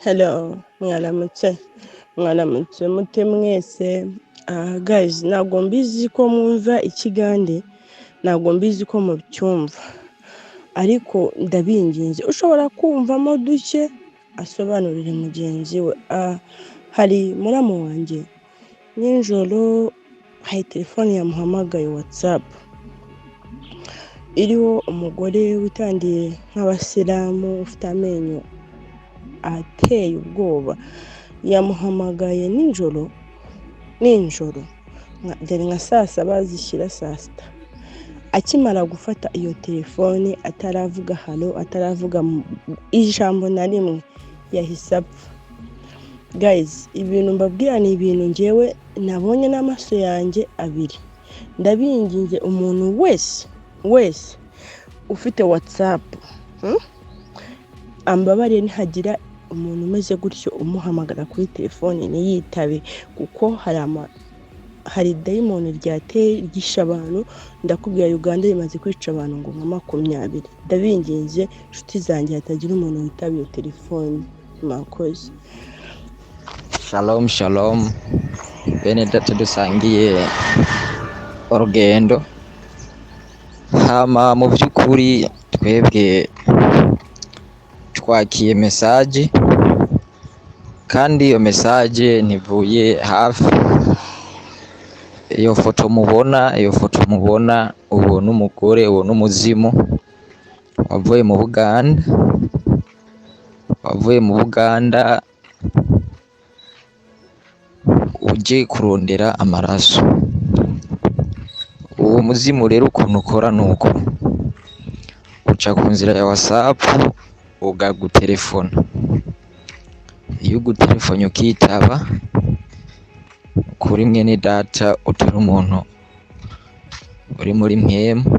Hello, mwaramutse mute mwese. Guys, ntabwo mbizi ko mwumva ikigande, ntabwo mbizi ko mubyumva, ariko ndabinginze ushobora kumvamo duke asobanurire mugenzi we. Hari muramu wanjye nijoro, hari telefone yamuhamagaye WhatsApp iriho umugore witandiye nk'abasilamu ufite amenyo ateye ubwoba. Yamuhamagaye nijoro byari nka saa saba zishyira saa sita. Akimara gufata iyo telefone ataravuga halo, ataravuga ijambo na rimwe, yahise apfa. Guys, ibintu mbabwira ni ibintu njyewe nabonye n'amaso yanjye abiri. Ndabinginze umuntu wese ufite WhatsApp, ambabariye nihagira umuntu umeze gutyo umuhamagara kuri telefone ntiyitabe, kuko hari dayimoni ryateye ryishe abantu. Ndakubwira Uganda rimaze kwica abantu ngo nka 20. Ndabinginze inshuti zanjye hatagira umuntu witaba iyo telefone. Mwakoze. Shalom bene data dusangiye urugendo. Hama mu by'ukuri twebwe twakiye message, kandi iyo message ntivuye hafi. Iyo foto mubona ubona umugore, ubona umuzimu wavuye mu Buganda uje kurondera amaraso. Uwo muzimu rero ukuntu ukora nuko uca ku nzira ya WhatsApp ugagutelefona. Iyo ugutelefone ukitaba kuri mwene data utari umuntu uri muri mwemu,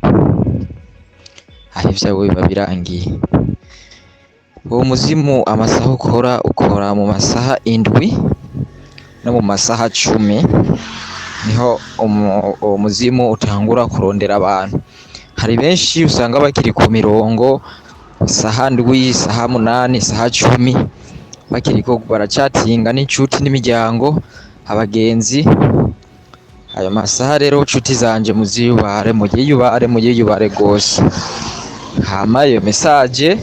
aho ibyawe biba birangiye. Uwo muzimu amasaha ukora mu masaha 7 no mu masaha 10, niho uwo muzimu utangura kurondera abantu. Hari benshi usanga bakiri ku mirongo saha 7, saha 8, saha 10, bakiri ko baracatinga n'inshuti n'imiryango, abagenzi. Ayo masaha rero inshuti zanje mugiyubare gose. Hama iyo message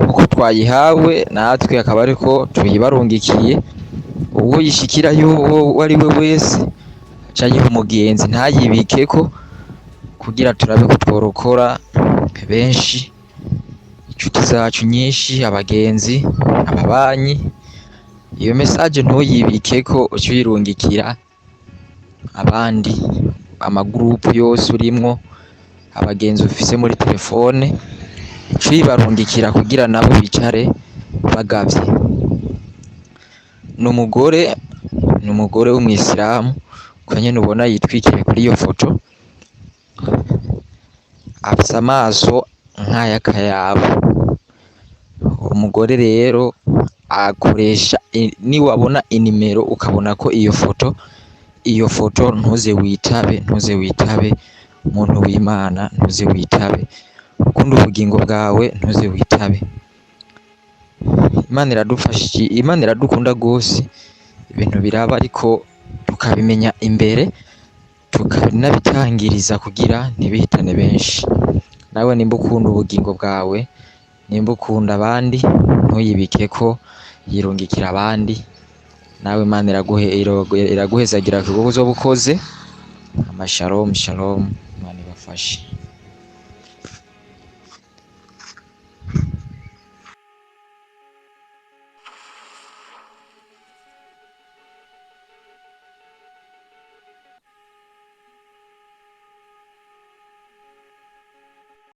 uko twayihawe natwe akaba ariko tuyibarungikiye. Uwo yishikira ari we wese aca yiha umugenzi, ntayibikeko, kugira turabe ko tworokora benshi, inshuti zacu nyinshi, abagenzi, ababanyi. Iyo message ntuyibikeko, uca uyirungikira abandi, amagroup yose urimwo, abagenzi ufise muri telefone, uca uyibarungikira kugira nabo bicare bagavye. N'umugore w'umwisilamu kwenye ubona yitwikiriye kuri iyo foto, afise amaso nk'ay'akayabu. Umugore rero akoresha, niwabona inimero ukabona ko iyo foto ntuze witabe umuntu w'Imana, ntuze witabe. Ukunda ubugingo bwawe ntuze witabe. Imana iradufashije, Imana iradukunda gose. Ibintu biraba ariko tukabimenya imbere, tukanabitangiriza kugira ntibihitane benshi. Nawe nimba ukunda ubugingo bwawe, nimba ukunda abandi, ntuyibikeko, yirungikira abandi. Nawe Imana iraguhezagira kuko uzoba ukoze. Shalom, Imana ibafashe.